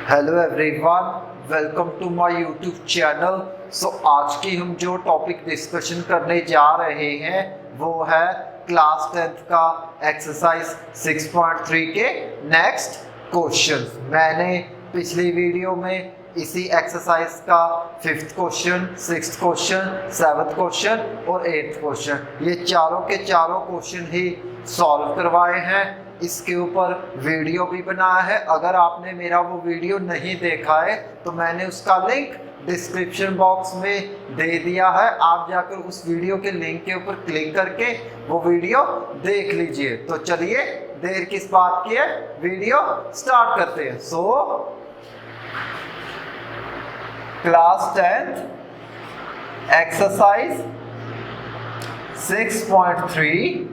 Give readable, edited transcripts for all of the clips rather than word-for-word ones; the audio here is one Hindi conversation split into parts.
Hello everyone, welcome to my YouTube channel. आज की हम जो टॉपिक डिस्कशन करने जा रहे हैं वो है क्लास 10th का एक्सरसाइज 6.3 के नेक्स्ट क्वेश्चन। मैंने पिछली वीडियो में इसी एक्सरसाइज का 5th question, 6th question, 7th question और 8th क्वेश्चन, ये चारों के चारों क्वेश्चन ही सॉल्व करवाए हैं। इसके ऊपर वीडियो भी बनाया है। अगर आपने मेरा वो वीडियो नहीं देखा है तो मैंने उसका लिंक डिस्क्रिप्शन बॉक्स में दे दिया है। आप जाकर उस वीडियो के लिंक के ऊपर क्लिक करके वो वीडियो देख लीजिए। तो चलिए देर किस बात की है, वीडियो स्टार्ट करते हैं। क्लास 10th एक्सरसाइज 6.3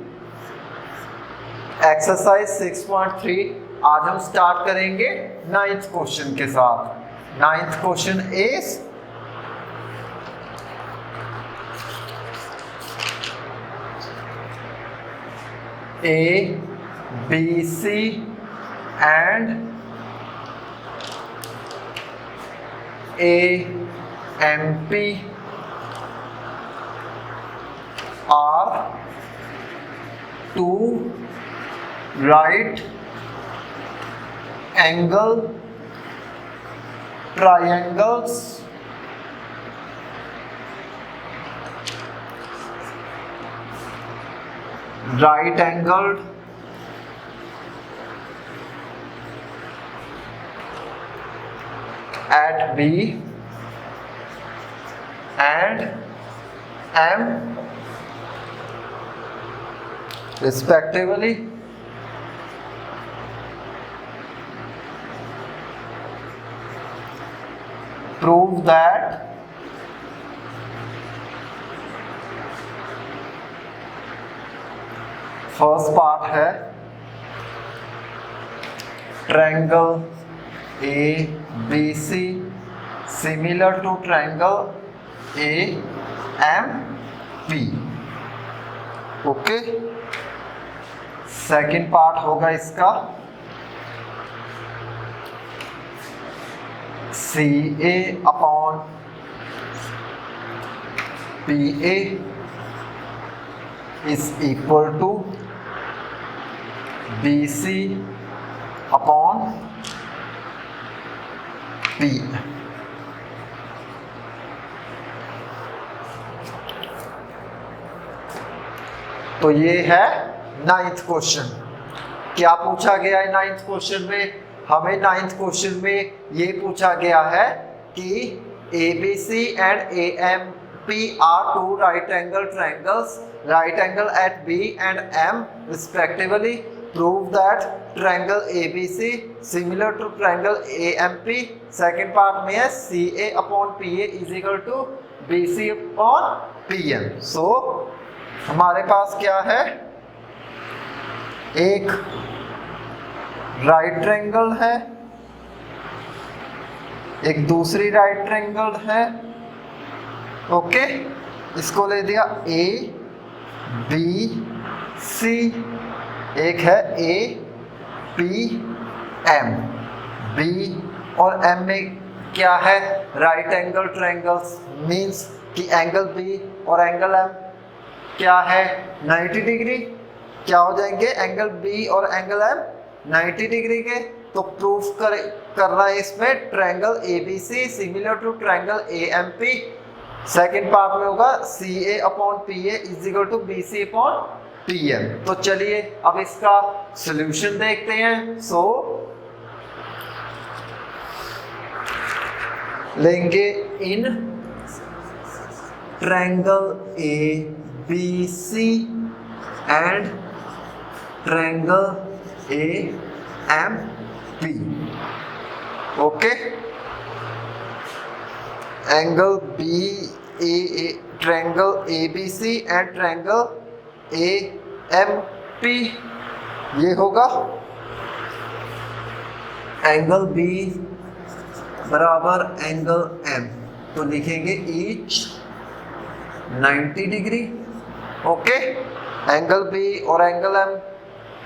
एक्सरसाइज 6.3 आज हम स्टार्ट करेंगे 9th क्वेश्चन के साथ। 9th question is A, B, C and A, M, P are two right angle triangles right angled at B and M respectively. Prove that first part है triangle ABC similar to triangle AMP। Okay, second part होगा इसका CA upon PA is equal to BC upon P। तो ये है 9th क्वेश्चन। क्या पूछा गया है 9th क्वेश्चन में? हमें 9th क्वेश्चन में ये पूछा गया है कि ABC and AMP are two right angle triangles, right angle at B and M respectively. Prove that triangle ABC similar to triangle AMP। Second part में है CA upon PA is equal to BC upon PM। हमारे पास क्या है, एक राइट ट्रायंगल है, एक दूसरी राइट ट्रायंगल है। ओके, इसको ले दिया A B C, एक है A P M। B और M में क्या है, राइट एंगल ट्रायंगल्स, मींस कि एंगल B और एंगल M क्या है 90 डिग्री। क्या हो जाएंगे एंगल B और एंगल M 90 डिग्री के। तो प्रूफ करना है इसमें triangle ABC similar to triangle AMP। Second part में होगा CA upon PA is equal to BC upon PM। तो चलिए अब इसका सॉल्यूशन देखते हैं। लेंगे in triangle ABC and triangle AMP। Okay, angle triangle ABC and triangle AMP ये होगा एंगल B बराबर एंगल M। तो लिखेंगे each 90 degree. Okay, angle B और एंगल M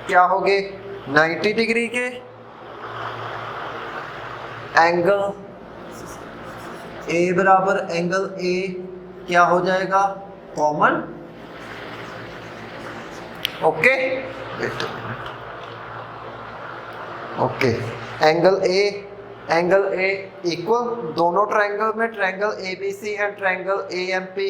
क्या हो गए 90 डिग्री के। एंगल ए बराबर एंगल ए क्या हो जाएगा, common. Okay okay, angle A equal दोनों ट्रायंगल में, triangle A B C and triangle A M P,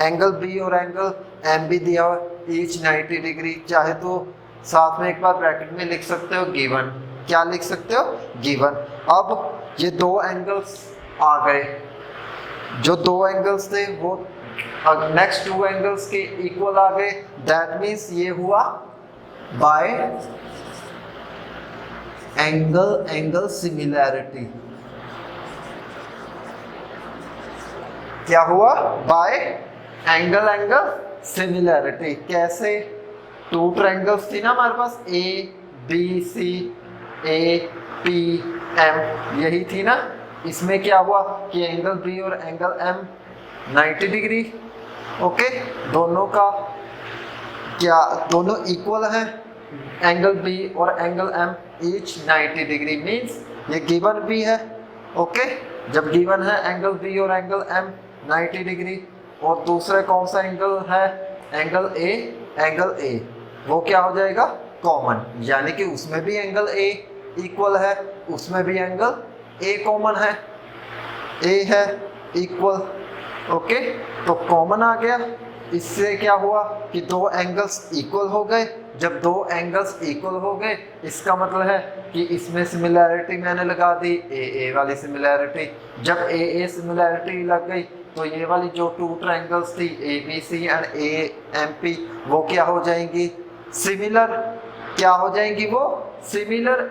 angle B और एंगल एम बी दिया हुआ ईच 90 डिग्री। चाहे तो साथ में एक बार ब्रैकेट में लिख सकते हो गिवन, क्या लिख सकते हो, गिवन। अब ये दो एंगल्स आ गए, जो दो एंगल्स थे वो नेक्स्ट टू एंगल्स के इक्वल आ गए, दैट मीन्स ये हुआ बाय एंगल सिमिलैरिटी। क्या हुआ, बाय एंगल सिमिलैरिटी। कैसे, टू ट्रायंगल्स थी ना हमारे पास, A B C A P M, यही थी ना। इसमें क्या हुआ कि एंगल बी और एंगल एम 90 डिग्री। ओके, दोनों का क्या, दोनों इक्वल है, एंगल बी और angle M each 90 degree, means ये गिवन भी है। ओके, जब गिवन है एंगल बी और एंगल एम 90 डिग्री, और दूसरा कौन सा एंगल है, एंगल ए, वो क्या हो जाएगा, कॉमन। यानी कि उसमें भी एंगल ए इक्वल है, उसमें भी एंगल ए कॉमन है, ए है इक्वल। ओके, तो कॉमन आ गया। इससे क्या हुआ कि दो एंगल्स इक्वल हो गए। जब दो एंगल्स इक्वल हो गए, इसका मतलब है कि इसमें सिमिलैरिटी मैंने लगा दी, ए वाली सिमिलैरिटी। जब ए सिमिलैरिटी लग गई तो ये वाली जो टू ट्रायंगल्स थी, A B C and A M P, वो क्या हो जाएंगी, सिमिलर। क्या हो जाएंगी वो, similar.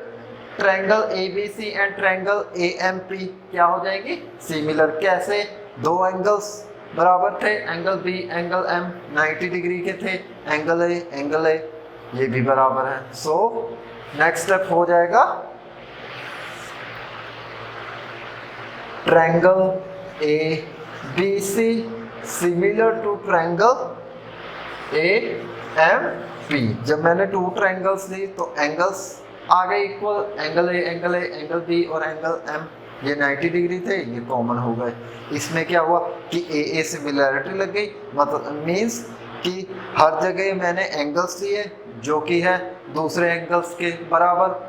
Triangle A B C and triangle A M P क्या हो जाएगी, सिमिलर। कैसे, दो एंगल्स बराबर थे, angle B angle M 90 degree के थे, एंगल ए ये भी बराबर है। सो नेक्स्ट स्टेप हो जाएगा, triangle A B C similar to triangle A M P. जब मैंने टू ट्रायंगल्स ली तो एंगल्स आ गए equal, angle A, angle B और एंगल एम ये 90 डिग्री थे, ये कॉमन हो गए। इसमें क्या हुआ कि ए सिमिलैरिटी लग गई, मतलब मीन्स कि हर जगह मैंने एंगल्स लिए जो कि है दूसरे एंगल्स के बराबर।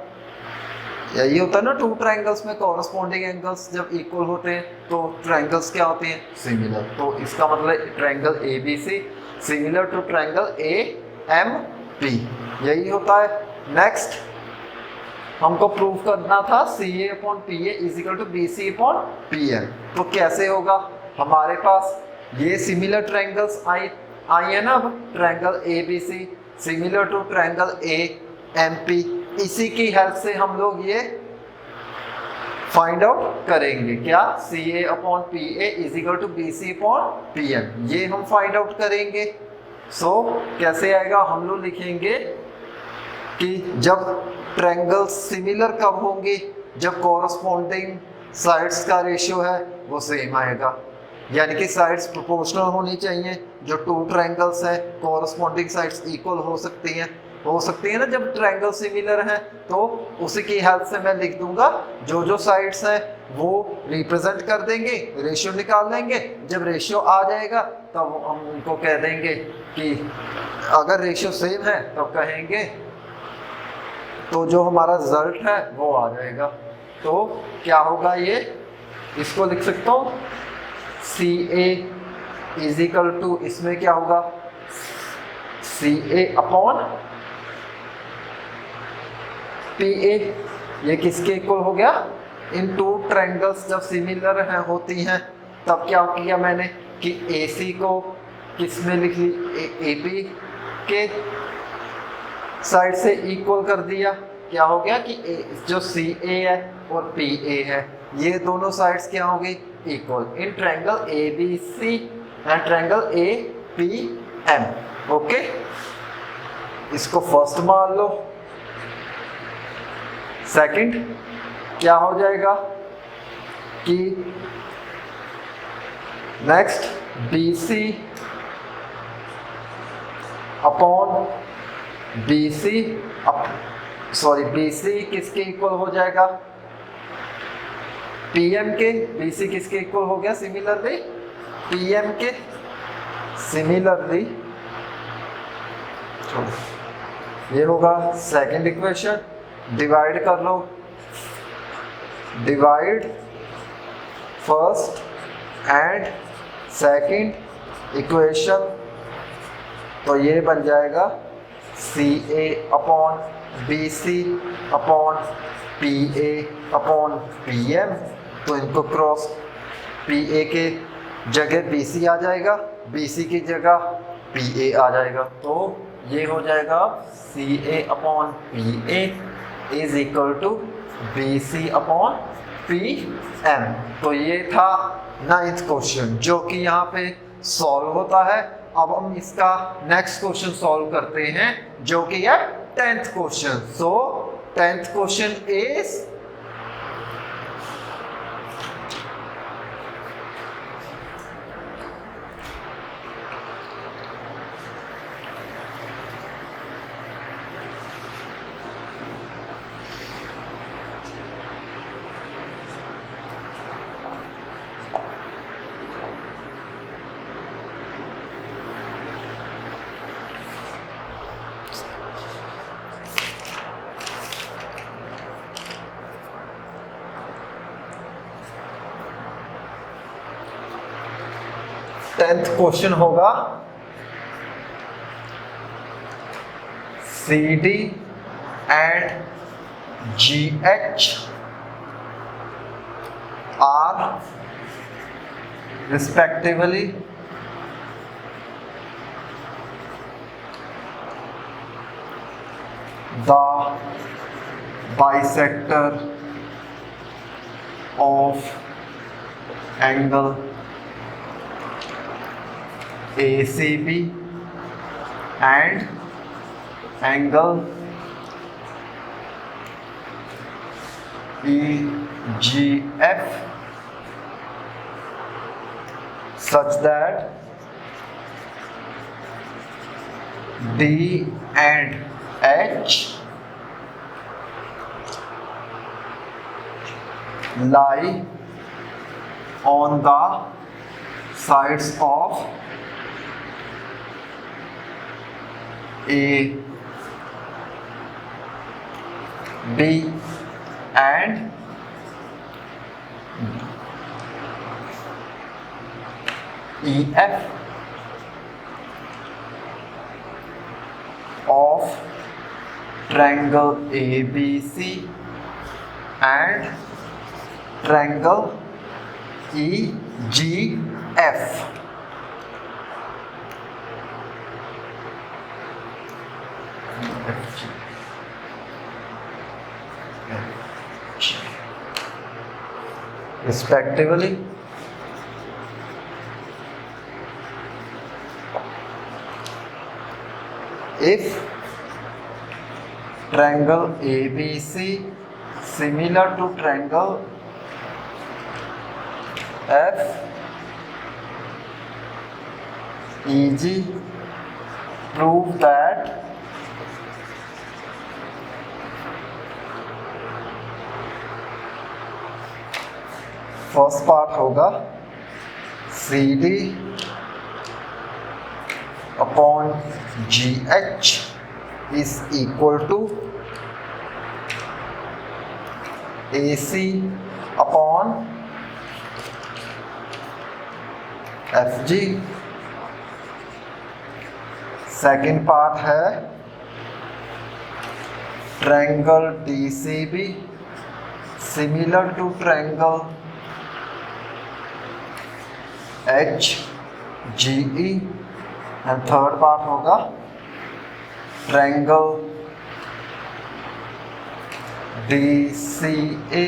यही होता है ना टू ट्रायंगल्स में, कॉरस्पॉन्डिंग एंगल्स जब इक्वल होते हैं तो ट्रायंगल्स क्या होते हैं, सिमिलर। तो इसका मतलब triangle A B C similar to triangle A M P, यही होता है। नेक्स्ट हमको प्रूव करना था C A upon P A is equal to B C upon P M. तो कैसे होगा, हमारे पास ये सिमिलर ट्रायंगल्स आई है ना। अब triangle A B C similar to triangle A M P, इसी की हेल्प से हम लोग ये फाइंड आउट करेंगे। क्या, C A upon P A is equal to B C upon P M, ये हम फाइंड आउट करेंगे। सो कैसे आएगा, हम लोग लिखेंगे कि जब ट्रायंगल्स सिमिलर कब होंगे, जब कॉरस्पॉन्डिंग साइड्स का रेशियो है वो सेम आएगा। यानी कि साइड्स प्रोपोर्शनल होनी चाहिए। जो टू ट्रायंगल्स है कॉरस्पॉन्डिंग साइड्स इक्वल हो सकती है ना। जब ट्रायंगल सिमिलर है तो उसी की हेल्प से मैं लिख दूंगा जो साइड्स है वो रिप्रेजेंट कर देंगे, रेशियो निकाल लेंगे। जब रेशियो आ जाएगा तब हम उनको कह देंगे कि अगर रेशियो सेम है तब कहेंगे, तो जो हमारा रिजल्ट है वो आ जाएगा। तो क्या होगा, ये इसको लिख सकता हूँ सी ए इज इक्वल टू, इसमें क्या होगा, सी ए अपॉन पी ए। ये किसके इक्वल हो गया, इन टू ट्रायंगल्स जब सिमिलर है होती हैं तब क्या किया मैंने कि ए सी को किस में लिख ली, ए बी के साइड से इक्वल कर दिया। क्या हो गया कि जो सी ए है और पी ए है ये दोनों साइड्स क्या हो गई, equal in triangle A B C and triangle A P M. Okay, इसको फर्स्ट मान लो। सेकंड क्या हो जाएगा कि next B C upon B C, sorry B C किसके इक्वल हो जाएगा, पीएम के बीसी किसके इक्वल हो गया सिमिलरली, पीएम के सिमिलरली, ये होगा सेकंड इक्वेशन। डिवाइड कर लो, divide first and second equation, तो ये बन जाएगा C A upon B C upon P A upon P M. तो इनको क्रॉस, पी ए के जगह बी सी आ जाएगा, बी सी की जगह पी ए आ जाएगा, तो ये हो जाएगा C A upon P A is equal to B C upon P M. तो ये था 9th क्वेश्चन जो कि यहाँ पे सॉल्व होता है। अब हम इसका नेक्स्ट क्वेश्चन सॉल्व करते हैं जो कि है 10th question. So 10th question is tenth question होगा C D and G H R respectively the bisector of angle ACB and angle EGF such that D and H lie on the sides of A, B and EF of triangle ABC and triangle EGF. Respectively, if triangle ABC similar to triangle FEG, prove that first part होगा CD upon GH is equal to AC upon FG। Second part है triangle DCB similar to triangle HGE and third part होगा triangle DCA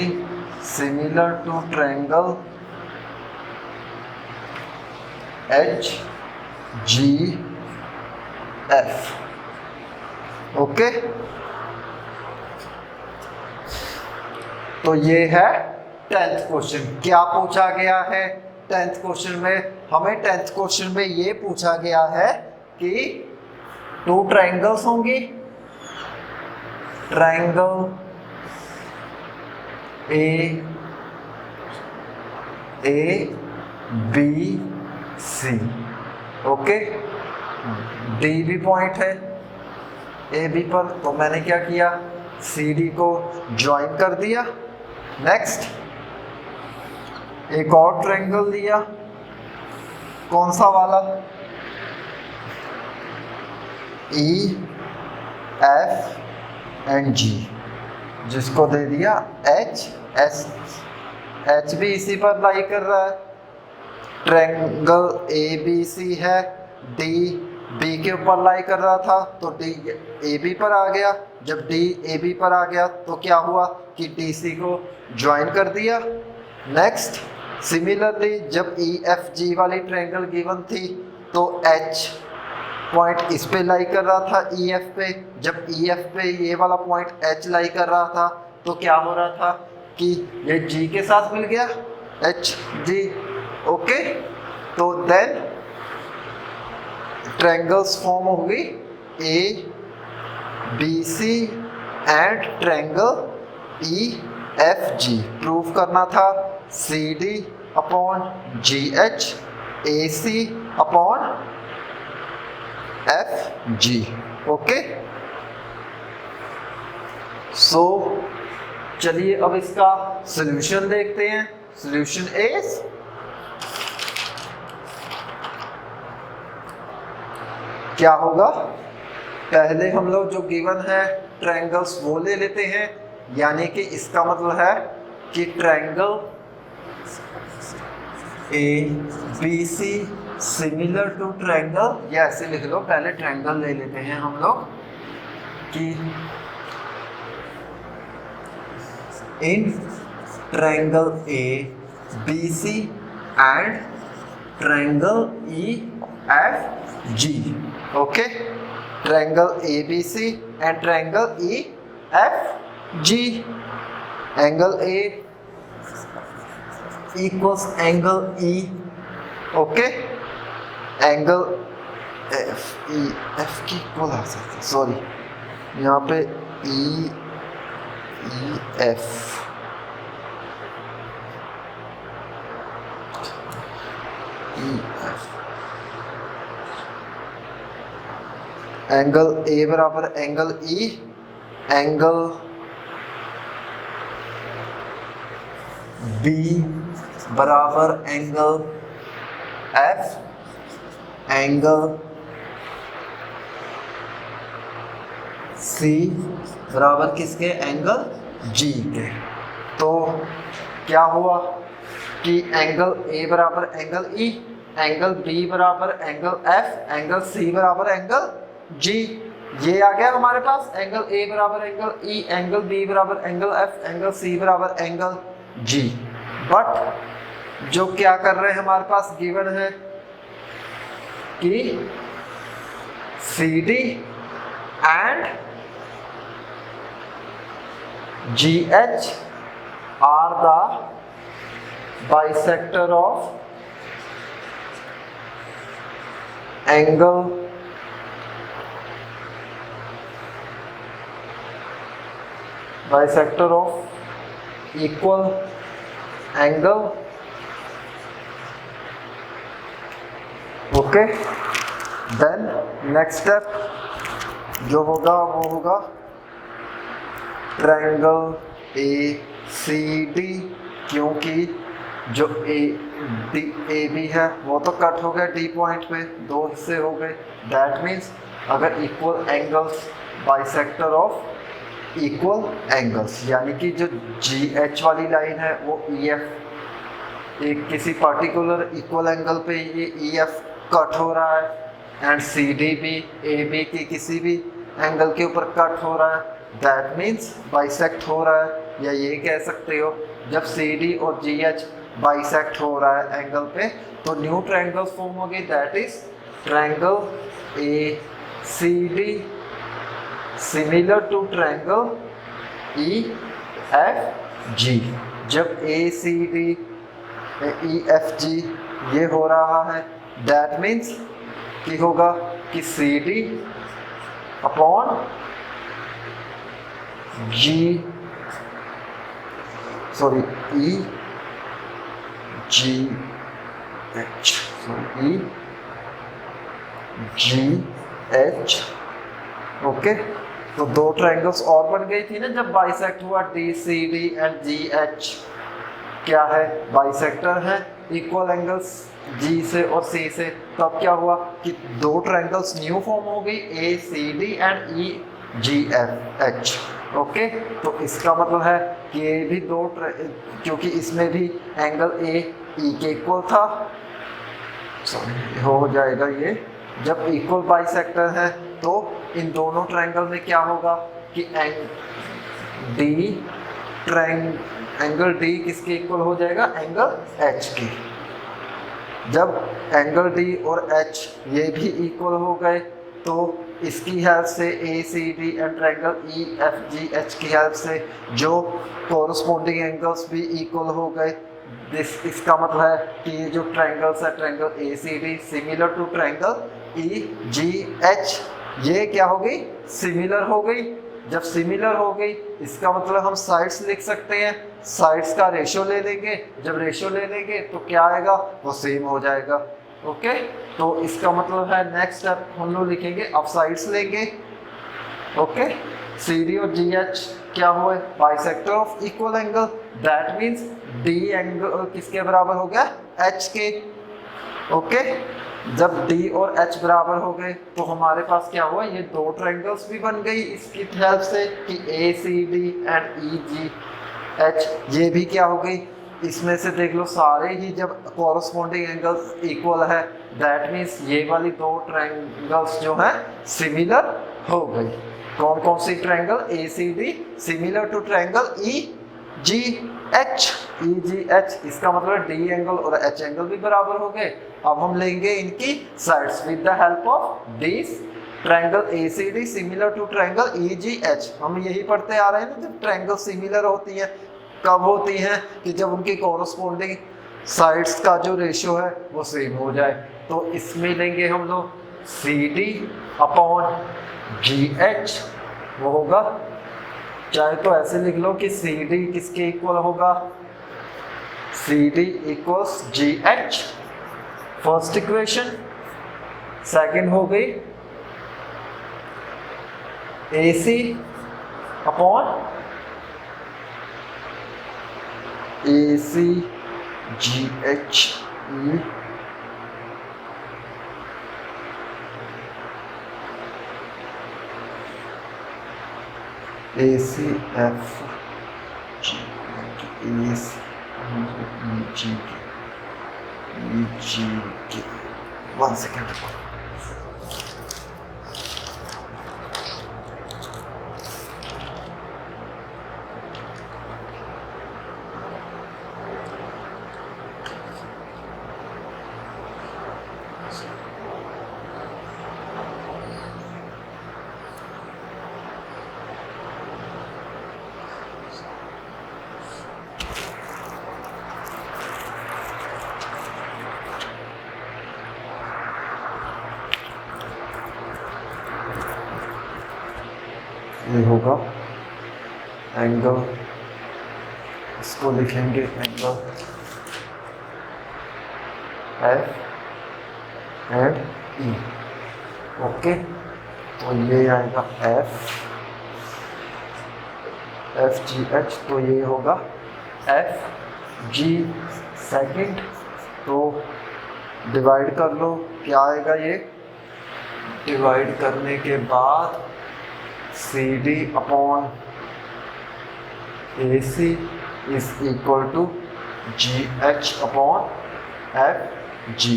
similar to triangle HGF। Okay, तो ये है 10th क्वेश्चन। क्या पूछा गया है 10th क्वेश्चन में? हमें 10th क्वेश्चन में ये पूछा गया है कि टू ट्रायंगल्स होंगी, triangle A B C, okay. D भी पॉइंट है ए बी पर, तो मैंने क्या किया, सी डी को ज्वाइन कर दिया। नेक्स्ट एक और ट्रायंगल लिया, कौन सा वाला, ई एफ एंड जी, जिसको दे दिया एच एस। एच भी इसी पर लाई कर रहा है, ट्रायंगल ए बी सी है, डी बी के ऊपर लाई कर रहा था तो डी ए बी पर आ गया। जब डी ए बी पर आ गया तो क्या हुआ कि डी सी को ज्वाइन कर दिया। नेक्स्ट सिमिलरली जब ई एफ जी वाली ट्रायंगल गिवन थी तो एच पॉइंट इस पे लाई कर रहा था ई एफ पे, जब ई एफ पे ये वाला पॉइंट एच लाई कर रहा था तो क्या हो रहा था कि ये जी के साथ मिल गया, एच जी, ओके। तो देन ट्रायंगल्स फॉर्म हो गई A B C and triangle E F G. Prove करना था C D upon G H, A C upon F G, okay. So चलिए अब इसका सॉल्यूशन देखते हैं। सॉल्यूशन इज क्या होगा, पहले हम लोग जो गिवन है ट्रायंगल्स वो ले लेते हैं, यानी कि इसका मतलब है कि triangle A B C similar to triangle, या ऐसे लिख लो, पहले ट्रायंगल ले लेते हैं हम लोग कि इन triangle A B C and triangle E F G, okay. Triangle A B C and triangle E F G, angle A equals angle E, okay. Angle F E F की इक्वल आ सकता है, सॉरी यहाँ पे ई एफ, एंगल ए बराबर एंगल ई, एंगल बी बराबर एंगल एफ, एंगल सी बराबर किसके, एंगल जी के। तो क्या हुआ कि एंगल ए बराबर एंगल ई, एंगल बी बराबर एंगल एफ, एंगल सी बराबर एंगल जी, ये आ गया हमारे पास। एंगल ए बराबर एंगल ई, एंगल बी बराबर एंगल एफ, एंगल सी बराबर एंगल जी। बट जो क्या कर रहे हैं हमारे पास गिवन है कि C D and G H are the bisector of angle bisector of equal angle, okay. Then next step जो होगा वो होगा ट्रायंगल ए सी डी, क्योंकि जो ए बी है वो तो कट हो गया डी पॉइंट पे, दो हिस्से हो गए। दैट मीन्स अगर equal angles bisector of equal angles, यानी कि जो जी एच वाली लाइन है वो ई एफ एक किसी पर्टिकुलर इक्वल एंगल पे ये ई एफ कट हो रहा है एंड सी डी भी ए बी की किसी भी एंगल के ऊपर कट हो रहा है, दैट मीन्स बाइसेक्ट हो रहा है। या ये कह सकते हो जब सी डी और जी एच बाइसेक्ट हो रहा है एंगल पे तो न्यू ट्रायंगल फॉर्म हो गई, that is triangle A C D similar to triangle E F G. जब A C D E F जी ये हो रहा है, दैट मीन्स कि होगा कि सी डी अपॉन जी, सॉरी ई जी एच, ई जी एच। ओके, तो दो ट्रायंगल्स और बन गई थी ना जब बाइसेक्ट हुआ, D C D and G H क्या है, बाइसेक्टर है, इक्वल एंगल्स जी से और सी से। तो अब क्या हुआ कि दो ट्रायंगल्स न्यू फॉर्म हो गई, A C D and E G F H. Okay, तो इसका मतलब है कि ये भी दो, क्योंकि इसमें भी एंगल ए ई के इक्वल था, हो जाएगा ये, जब इक्वल बाइसेक्टर है तो इन दोनों ट्रायंगल में क्या होगा कि एंगल डी किसके इक्वल हो जाएगा, एंगल एच के। जब एंगल डी और एच ये भी इक्वल हो गए तो इसकी हेल्प से A C D and triangle E F G H की हेल्प से जो कोरस्पोंडिंग एंगल्स भी इक्वल हो गए। इसका मतलब है कि ये जो ट्रायंगल्स है, triangle A C D similar to triangle E G H, ये क्या हो गई, सिमिलर हो गई। जब सिमिलर हो गई इसका मतलब हम साइड्स लिख सकते हैं, साइड्स का रेशियो ले लेंगे, जब रेशियो ले लेंगे तो क्या आएगा, वो सेम हो जाएगा। ओके, तो इसका मतलब है नेक्स्ट स्टेप हम लोग लिखेंगे, अब साइड्स लेंगे। ओके, सी डी और जी एच क्या हुए, bisector of equal angle, that means D angle किसके बराबर हो गया, एच के। ओके, जब D और H बराबर हो गए तो हमारे पास क्या हुआ, ये दो ट्रायंगल्स भी बन गई इसकी हेल्प से कि ACD एंड EGH, ये भी क्या हो गई, इसमें से देख लो सारे ही जब कॉरस्पॉन्डिंग एंगल्स इक्वल है, दैट मीन्स ये वाली दो ट्रायंगल्स जो है सिमिलर हो गई। कौन कौन सी triangle, ACD similar to triangle EGH, इसका मतलब D एंगल और H एंगल भी बराबर हो गए। अब हम लेंगे इनकी sides with the help of this triangle ACD similar to triangle EGH। हम यही पढ़ते आ रहे हैं ना, जब ट्रायंगल सिमिलर होती हैं कब होती हैं, कि जब उनकी कॉरस्पॉन्डिंग साइड्स का जो रेशियो है वो सेम हो जाए। तो इसमें लेंगे हम लोग CD अपॉन GH, वो होगा, चाहे तो ऐसे लिख लो कि CD किसके इक्वल होगा, CD equals GH, first equation. Second हो गई AC upon AC GH E AC F G AC G G 1 second. ये होगा एंगल, इसको लिखेंगे angle F and E। Okay, तो ये आएगा F G H, तो ये होगा F G सेकंड। तो डिवाइड कर लो, क्या आएगा ये, डिवाइड करने के बाद CD upon AC is equal to GH upon FG।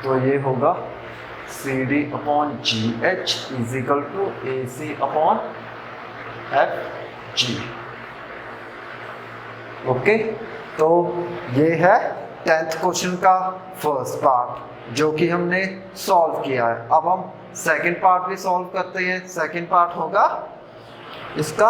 तो ये होगा CD upon GH is equal to AC upon FG। Okay, तो ये है 10th क्वेश्चन का फर्स्ट पार्ट जो कि हमने सॉल्व किया है। अब हम सेकंड पार्ट भी सॉल्व करते हैं। सेकंड पार्ट होगा इसका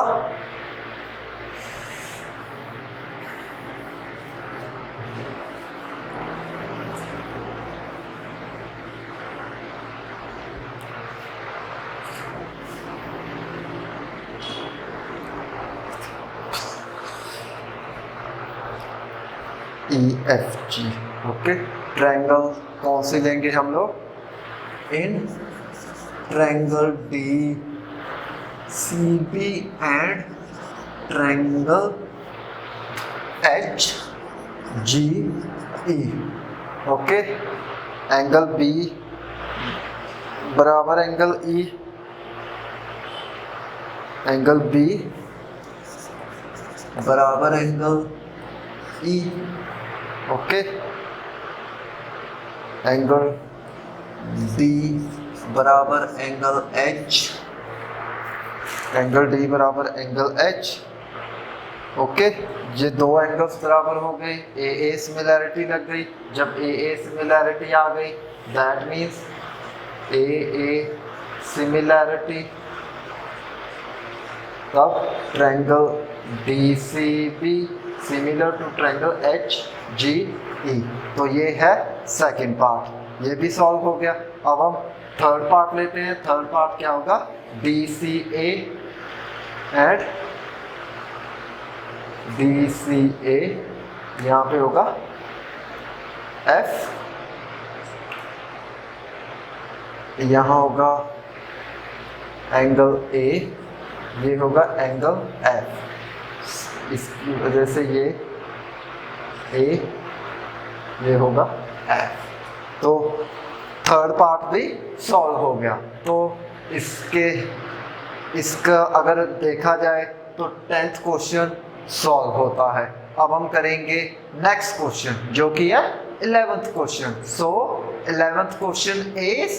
EFG। ओके, ट्रायंगल कौन से लेंगे हम लोग? In triangle DCB and triangle HGE। Okay, angle B बराबर एंगल E, एंगल B बराबर angle E। Okay, angle D बराबर एंगल H, एंगल D बराबर एंगल H। ओके, ये दो एंगल्स बराबर हो गए, AA सिमिलैरिटी लग गई। जब AA सिमिलैरिटी आ गई दैट मीन्स AA सिमिलैरिटी, तब triangle DCB similar to triangle HGE। तो ये है सेकंड पार्ट, ये भी सॉल्व हो गया। अब हम थर्ड पार्ट लेते हैं। थर्ड पार्ट क्या होगा? DCA एंड DCA, यहाँ पे होगा F, यहाँ होगा एंगल A, ये होगा एंगल F। इसकी वजह से ये A, ये होगा F। तो थर्ड पार्ट भी सॉल्व हो गया। तो इसका अगर देखा जाए तो 10th क्वेश्चन सॉल्व होता है। अब हम करेंगे नेक्स्ट क्वेश्चन जो कि है 11th question. So 11th question is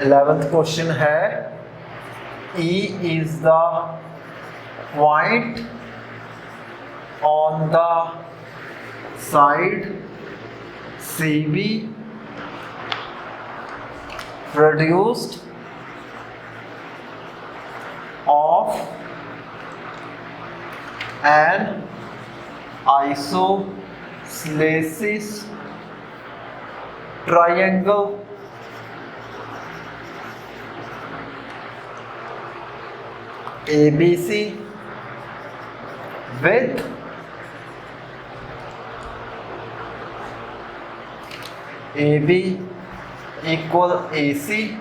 eleventh question है E is the point on the side CB produced of an isosceles triangle ABC with AB equal AC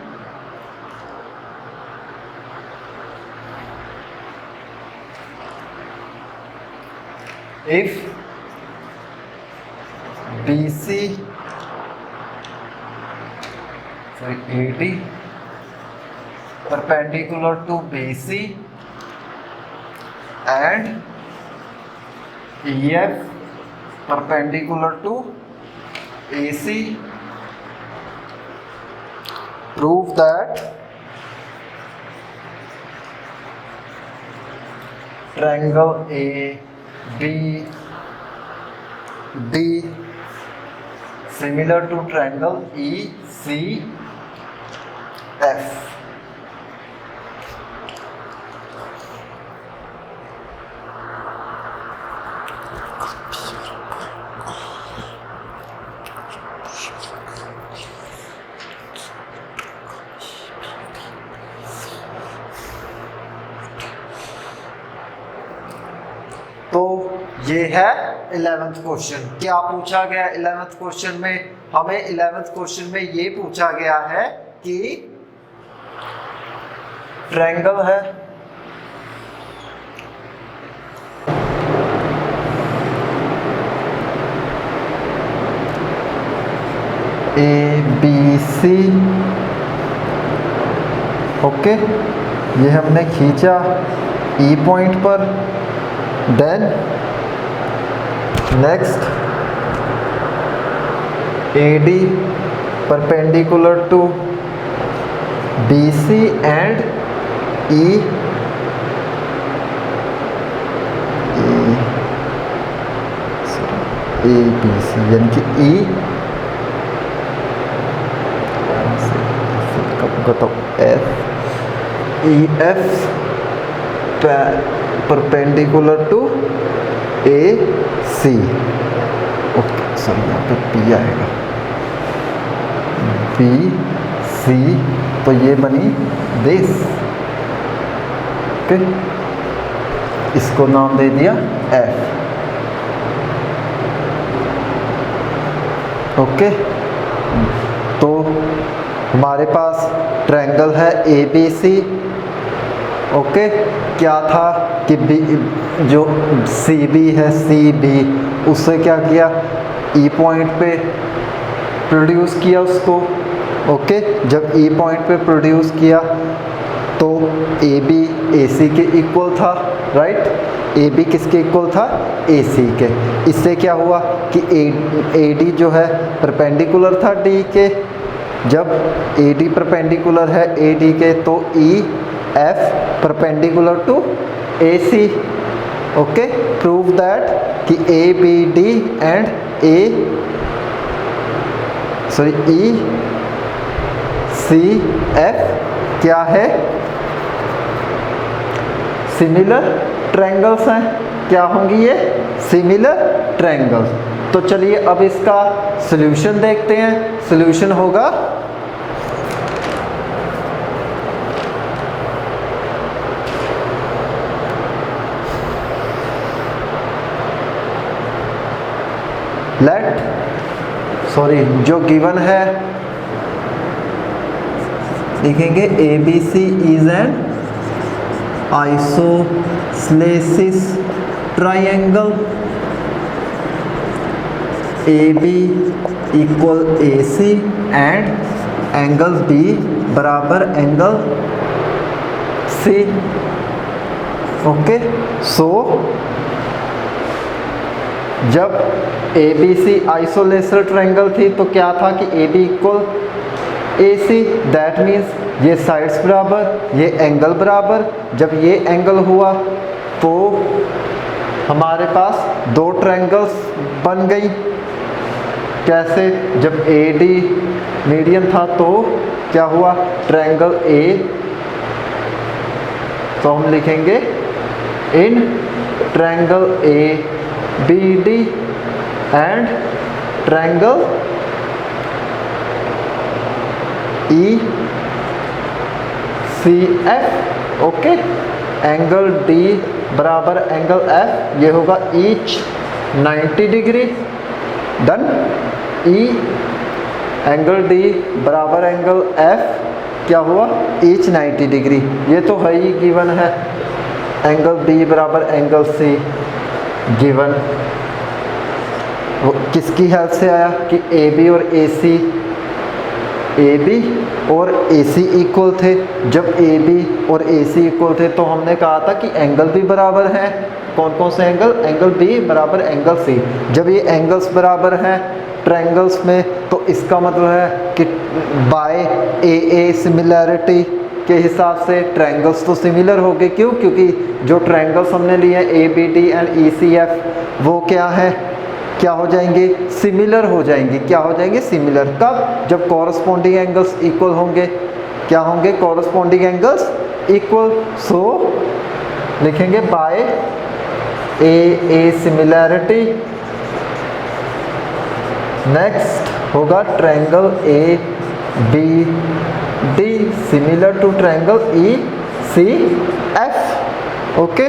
if BC AD perpendicular to BC and EF perpendicular to AC. Prove that triangle ABD similar to triangle ECF. तो ये है 11th क्वेश्चन। क्या पूछा गया 11th क्वेश्चन में? हमें 11th क्वेश्चन में ये पूछा गया है कि ट्रायंगल है BC, ओके, ये हमने खींचा E पॉइंट पर। Then next AD perpendicular to BC and ABC, यानी कि EF perpendicular to AC, okay sorry यहाँ पे P आएगा, BC, तो ये बनी दिस, ओके, इसको नाम दे दिया F, ओके। तो हमारे पास ट्रायंगल है ABC, ओके। क्या था कि जो CB है, CB, उससे क्या किया, E पॉइंट पे प्रोड्यूस किया उसको, ओके। जब E पॉइंट पे प्रोड्यूस किया तो AB AC के इक्वल था, राइट। AB किसके इक्वल था, AC के। इससे क्या हुआ कि AD जो है परपेंडिकुलर था D के, जब AD परपेंडिकुलर है AD के तो EF perpendicular to AC, okay. Prove that कि ABD एंड ECF क्या है, सिमिलर ट्रायंगल्स हैं। क्या होंगी ये, सिमिलर ट्रायंगल्स। तो चलिए अब इसका सॉल्यूशन देखते हैं। सॉल्यूशन होगा जो गिवन है लिखेंगे ABC is an isosceles triangle, AB equal AC and angle B बराबर एंगल C, ओके। सो जब ABC आइसोलेसर ट्रायंगल थी तो क्या था कि AB equal AC, that means ये साइड्स बराबर, ये एंगल बराबर। जब ये एंगल हुआ तो हमारे पास दो ट्रायंगल्स बन गई। कैसे, जब AD मीडियन था तो क्या हुआ, ट्रायंगल A, तो हम लिखेंगे in triangle ABD and triangle ECF, okay. Angle D बराबर एंगल F, ये होगा each 90 degree. Done. Angle D बराबर एंगल F क्या हुआ, ईच 90 डिग्री। ये तो है ही गिवन है। एंगल B बराबर एंगल C गिवन। वो किसकी हेल्प से आया कि AB और AC इक्वल थे। जब AB और AC इक्वल थे तो हमने कहा था कि एंगल भी बराबर हैं। कौन कौन से एंगल, एंगल B बराबर एंगल C। जब ये एंगल्स बराबर हैं ट्रायंगल्स में तो इसका मतलब है कि बाय AA सिमिलैरिटी के हिसाब से ट्रायंगल्स तो सिमिलर हो गए। क्यों, क्योंकि जो ट्रायंगल्स हमने लिए हैं ABD एंड ECF वो क्या है, क्या हो जाएंगे, सिमिलर हो जाएंगे। क्या हो जाएंगे, सिमिलर। कब, जब कॉरस्पॉन्डिंग एंगल्स इक्वल होंगे। क्या होंगे, कॉरस्पॉन्डिंग एंगल्स इक्वल। सो लिखेंगे बाय AA सिमिलैरिटी। नेक्स्ट होगा triangle ABD similar to triangle ECF, okay.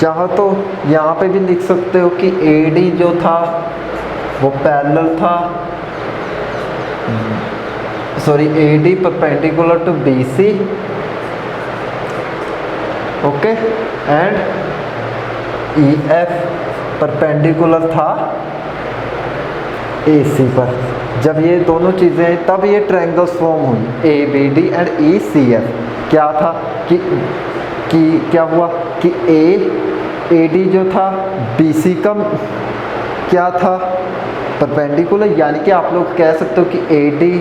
चाहो तो यहाँ पे भी लिख सकते हो कि AD जो था वो पैरेलल था, AD perpendicular to BC, okay, and EF perpendicular था AC पर। जब ये दोनों चीज़ें, तब ये ट्रायंगल्स फॉर्म हुई, A B D and E C F. क्या था कि क्या हुआ कि ए डी जो था बी सी का क्या था, परपेंडिकुलर, यानी कि आप लोग कह सकते हो कि A D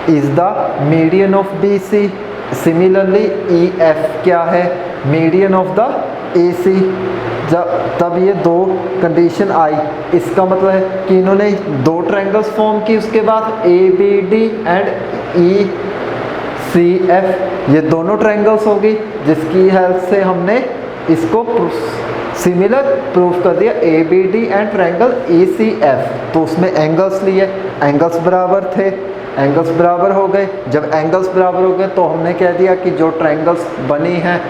is the median of B C. Similarly E F क्या है, median of the A C. तब ये दो कंडीशन आई, इसका मतलब है कि इन्होंने दो ट्रायंगल्स फॉर्म की, उसके बाद A B D and E C F, ये दोनों ट्रायंगल्स हो गई, जिसकी हेल्प से हमने इसको सिमिलर प्रूफ कर दिया, A B D and triangle E C F. तो उसमें एंगल्स लिए, एंगल्स बराबर थे, एंगल्स बराबर हो गए। जब एंगल्स बराबर हो गए तो हमने कह दिया कि जो ट्रायंगल्स बनी हैं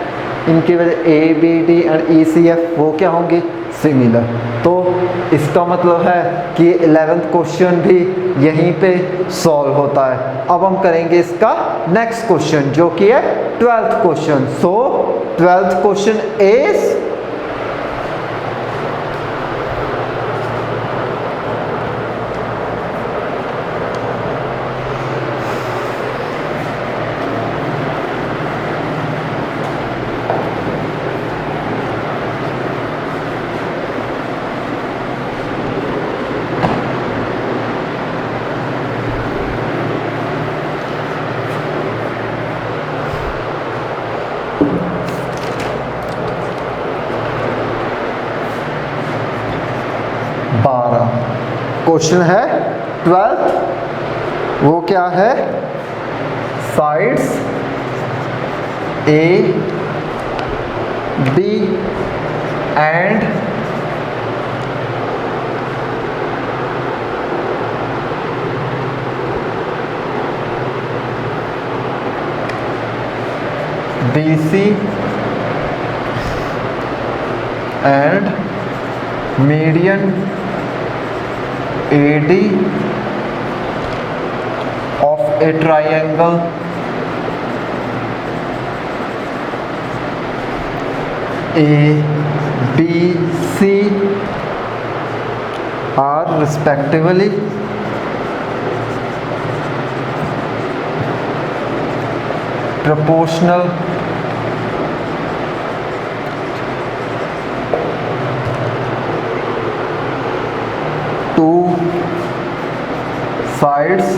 इनकी वजह A B D and E C F वो क्या होंगे, सिमिलर। तो इसका मतलब है कि 11th क्वेश्चन भी यहीं पे सॉल्व होता है। अब हम करेंगे इसका नेक्स्ट क्वेश्चन जो कि है 12th question. So 12th question is question है 12th, वो क्या है, sides A B and B C and median AD of a triangle ABC are respectively proportional to sides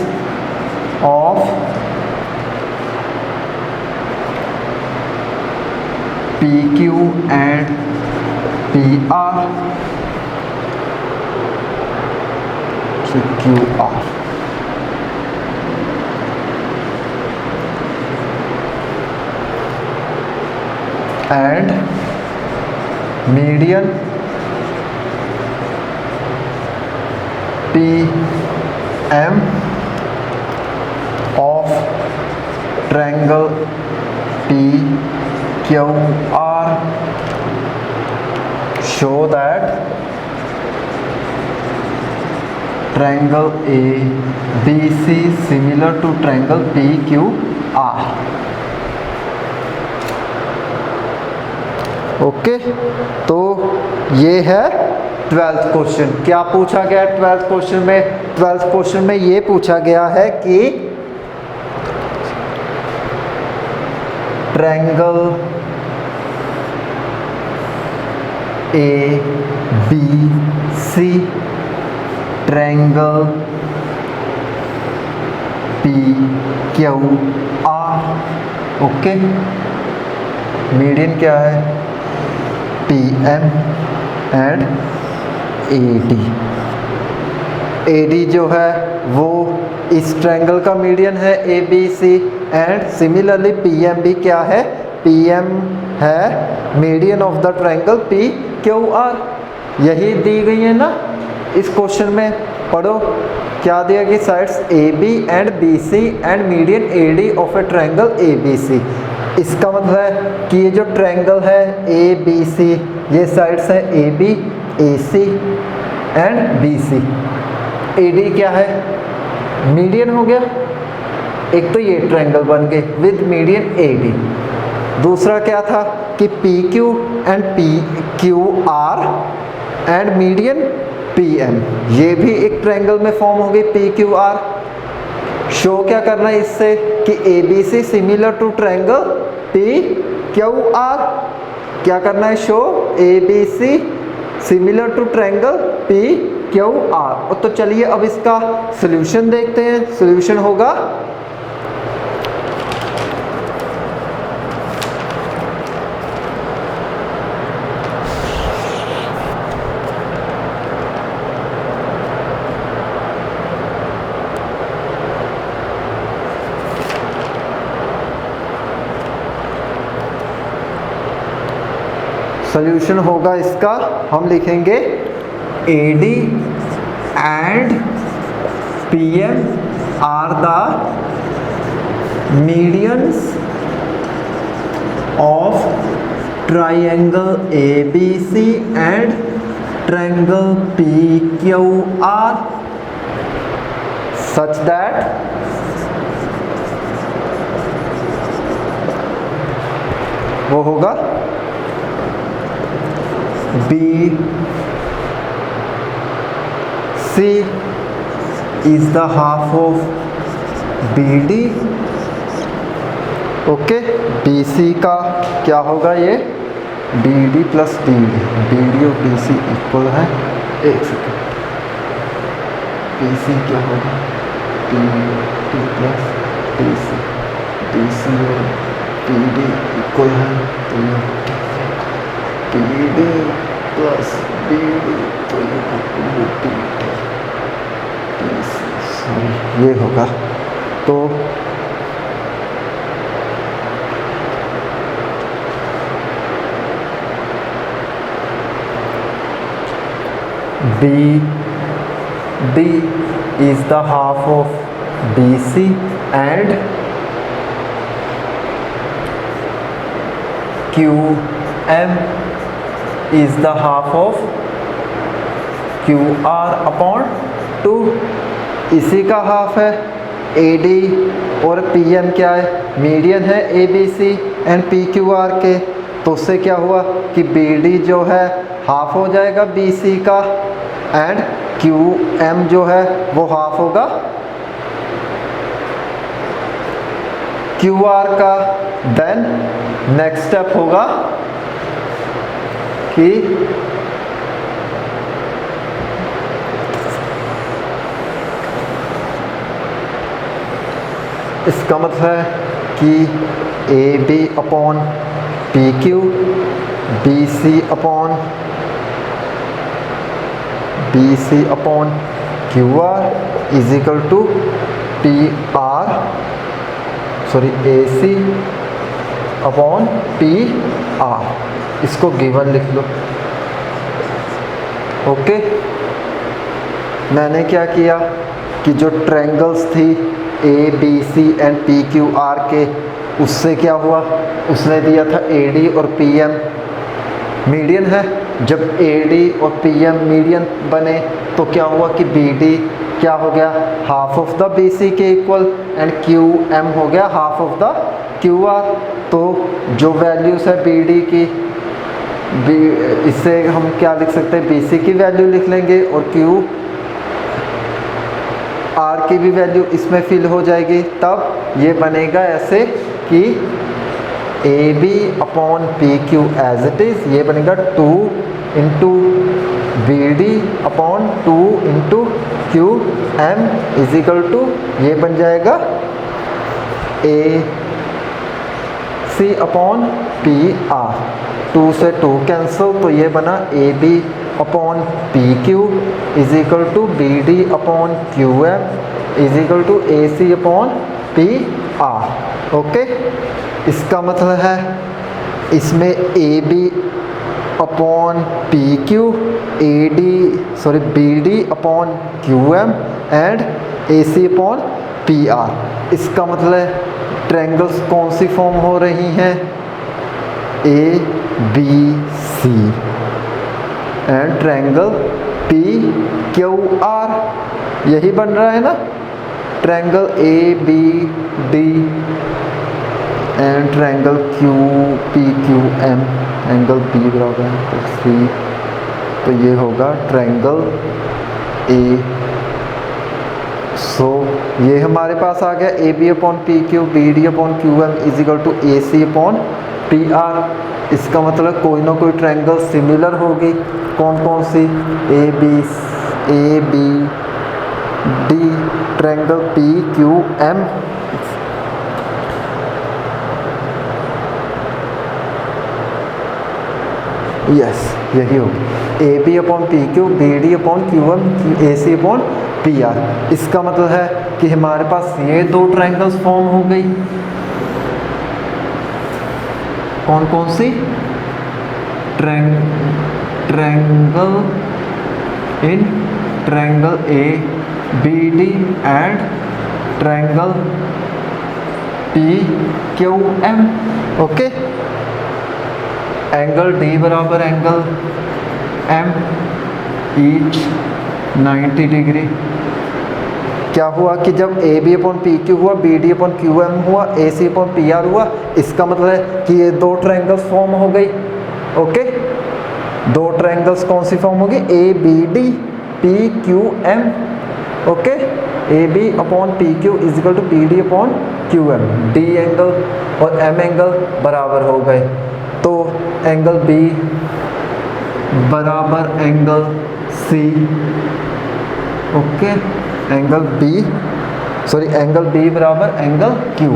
of PQ and PR, QR, and median PM of triangle PQR show that triangle ABC similar to triangle PQR। Okay, तो ये है 12th क्वेश्चन। क्या पूछा गया 12th क्वेश्चन में? 12th क्वेश्चन में ये पूछा गया है कि triangle ABC, triangle PQR, okay, median क्या है, PM एंड AD जो है वो इस ट्रायंगल का मीडियन है ABC, एंड सिमिलरली PM भी क्या है, PM है median of the triangle PQR। यही दी गई है ना इस क्वेश्चन में, पढ़ो क्या दिया कि sides AB and BC and median AD of A triangle ABC। इसका मतलब है कि ये जो ट्रायंगल है ABC, ये साइड्स है AB, AC and BC। AD क्या है, मीडियन हो गया, एक तो ये ट्रायंगल बन गए विद मीडियन AD। दूसरा क्या था कि PQ and PQR and median P M, ये भी एक ट्रायंगल में फॉर्म हो गई पी क्यू आर। शो क्या करना है इससे कि A B C similar to triangle P Q R. क्या करना है? Show A B C similar to triangle P Q R. तो चलिए अब इसका सॉल्यूशन देखते हैं। सॉल्यूशन होगा सॉल्यूशन होगा इसका, हम लिखेंगे AD and PM are the medians of triangle ABC and triangle PQR such that वो होगा BC is the half of BD। Okay, BC का क्या होगा? ये BD प्लस BD और BC इक्वल है। एक सेकेंड, BC क्या होगा? BD प्लस BC और BD इक्वल है, तो ये BD प्लस BD तो ये होगा। तो BD is the half of BC and QM is the half of QR upon 2। इसी का हाफ है। AD और PM क्या है? मीडियन है ABC एंड PQR के। तो उससे क्या हुआ कि BD जो है हाफ हो जाएगा BC का एंड QM जो है वो हाफ होगा QR का। देन नेक्स्ट स्टेप होगा कि इसका मतलब है कि AB upon PQ BC upon QR is equal to AC upon PR। इसको गिवन लिख लो। ओके, मैंने क्या किया कि जो ट्रायंगल्स थी ABC एंड PQR के, उससे क्या हुआ, उसने दिया था AD और PM मीडियन है। जब AD और PM मीडियन बने तो क्या हुआ कि BD क्या हो गया? हाफ ऑफ द BC के इक्वल एंड QM हो गया हाफ ऑफ द QR। तो जो वैल्यूज है BD की, इससे हम क्या लिख सकते हैं? BC की वैल्यू लिख लेंगे और QR की भी वैल्यू इसमें फिल हो जाएगी। तब ये बनेगा ऐसे कि AB upon PQ as it is, ये बनेगा 2 into BD upon 2 into QM is equal to, ये बन जाएगा AC अपॉन PR। 2 से 2 कैंसिल, तो ये बना AB upon PQ is equal to BD upon QM is equal to AC upon PR। Okay, इसका मतलब है इसमें AB upon PQ BD upon QM and AC upon PR। इसका मतलब है ट्रायंगल्स कौन सी फॉर्म हो रही हैं? ABC एंड ट्रायंगल PQR, यही बन रहा है ना। Triangle ABD and triangle QPQM, angle B बराबर है तो 3 तो ये होगा ट्रायंगल ए। सो ये हमारे पास आ गया A B upon P Q B D upon Q M is equal to A C upon P R. इसका मतलब कोई ना कोई ट्रायंगल सिमिलर होगी। कौन कौन सी? A B D, triangle P Q M. Yes, यही होगी A B upon P Q B D upon Q M A C upon P R. इसका मतलब है कि हमारे पास ये दो ट्रायंगल्स फॉर्म हो गई। कौन कौन सी? Triangle in triangle A B D and triangle P Q M. Okay, angle D बराबर एंगल एम ईच 90 डिग्री। क्या हुआ कि जब A B upon P Q हुआ, B D upon Q M हुआ, A C upon P R हुआ, इसका मतलब है कि ये दो ट्रायंगल्स फॉर्म हो गई। ओके, दो ट्रायंगल्स कौन सी फॉर्म होगी? A B D P Q M. Okay, A B upon P Q is equal to B D upon Q M. D angle और एम एंगल बराबर हो गए, तो एंगल बी बराबर angle C. Okay, angle B बराबर एंगल क्यू।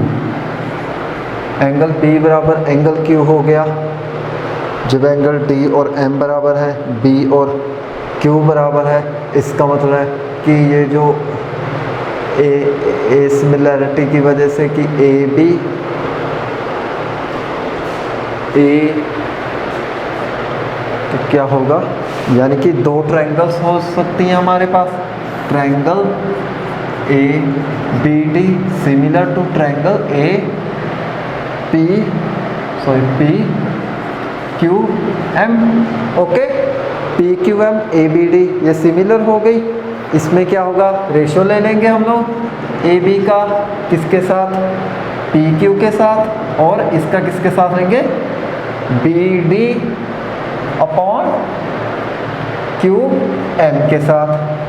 एंगल बी बराबर एंगल क्यू हो गया जब एंगल डी और एम बराबर है, बी और क्यू बराबर है। इसका मतलब है कि ये जो ए सिमिलैरिटी की वजह से कि ए बी तो क्या होगा, यानी कि दो ट्रायंगल्स हो सकती हैं हमारे पास। Triangle A B D similar to triangle P Q M. Okay, P Q M A B D ये सिमिलर हो गई। इसमें क्या होगा, रेशो ले लेंगे हम लोग ए बी का किसके साथ? पी क्यू के साथ, और इसका किसके साथ लेंगे? B D upon Q M के साथ।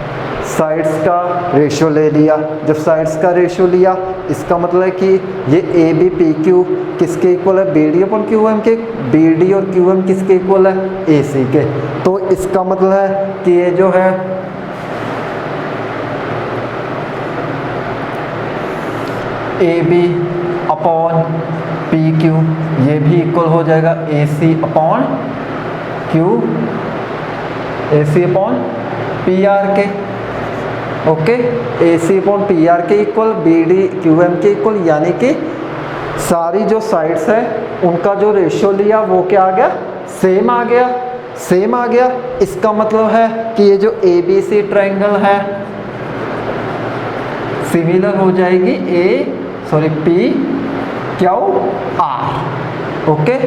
साइड्स का रेशियो ले लिया। जब साइड्स का रेशियो लिया, इसका मतलब है कि ये ए बी पी क्यू किसके इक्वल है? B D upon Q M के। बी डी और क्यू एम किसके इक्वल है? ए सी के। तो इसका मतलब है कि ये जो है A B upon P Q ये भी इक्वल हो जाएगा A C upon Q, A C upon P R के। Okay, A C upon P R के equal, B D Q M के इक्वल, यानी कि सारी जो साइड्स है उनका जो रेशियो लिया वो क्या आ गया? सेम आ गया। सेम आ गया। इसका मतलब है कि ये जो ए बी सी ट्रायंगल है सिमिलर हो जाएगी पी क्यू आर। ओके,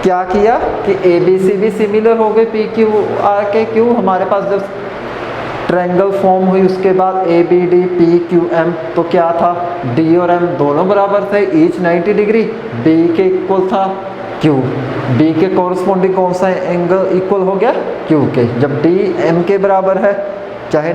क्या किया कि ए बी सी भी सिमिलर हो गए पी क्यू आर के। क्यों? हमारे पास जब ट्रायंगल फॉर्म हुई उसके बाद A B D P Q M, तो क्या था? डी और एम दोनों बराबर थे, ईच 90 डिग्री। बी के इक्वल था क्यू, बी के कॉरस्पॉन्डिंग कौन सा एंगल इक्वल हो गया? क्यू के। जब डी एम के बराबर है, चाहे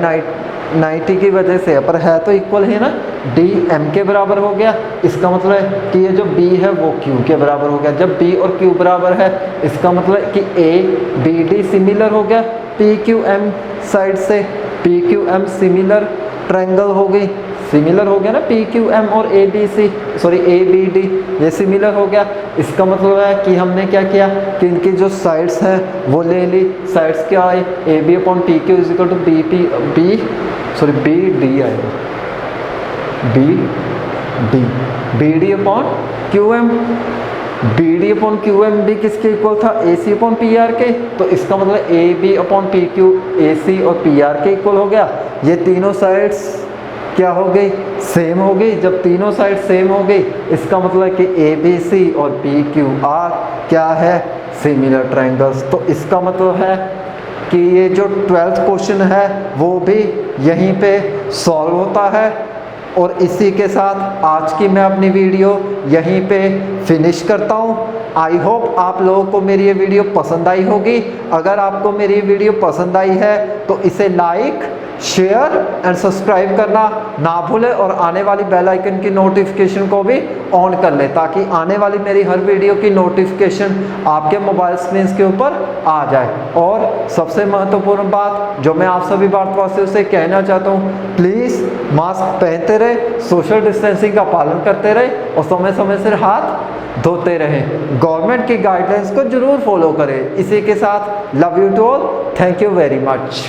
90 की वजह से, पर है तो इक्वल है ना, डी एम के बराबर हो गया। इसका मतलब है कि ये जो बी है वो क्यू के बराबर हो गया। जब बी और क्यू बराबर है, इसका मतलब है कि ए बी डी सिमिलर हो गया पी क्यू एम साइड से। P Q M similar triangle हो गई, सिमिलर हो गया ना पी क्यू एम और ए बी डी ये सिमिलर हो गया। इसका मतलब है कि हमने क्या किया कि इनकी जो साइड्स हैं वो ले ली। साइड्स क्या आए? A B upon P Q is equal to B D आएगा, B D upon Q M. B D upon Q M भी किसके इक्वल था? A C upon P R के। तो इसका मतलब A B upon P Q A C और पी आर के इक्वल हो गया। ये तीनों साइड्स क्या हो गई? सेम हो गई। जब तीनों साइड सेम हो गई, इसका मतलब है कि ए बी सी और पी क्यू आर क्या है? Similar triangles. तो इसका मतलब है कि ये जो 12th क्वेश्चन है वो भी यहीं पे सॉल्व होता है। और इसी के साथ आज की मैं अपनी वीडियो यहीं पे फिनिश करता हूँ। आई होप आप लोगों को मेरी ये वीडियो पसंद आई होगी। अगर आपको मेरी ये वीडियो पसंद आई है तो इसे लाइक, शेयर एंड सब्सक्राइब करना ना भूलें और आने वाली बेल आइकन की नोटिफिकेशन को भी ऑन कर लें ताकि आने वाली मेरी हर वीडियो की नोटिफिकेशन आपके मोबाइल स्क्रीन के ऊपर आ जाए। और सबसे महत्वपूर्ण बात जो मैं आप सभी भारतवासियों से कहना चाहता हूँ, प्लीज़ मास्क पहनते रहे, सोशल डिस्टेंसिंग का पालन करते रहे और समय समय से हाथ धोते रहें। गवर्नमेंट की गाइडलाइंस को जरूर फॉलो करें। इसी के साथ love you to all, thank you very much.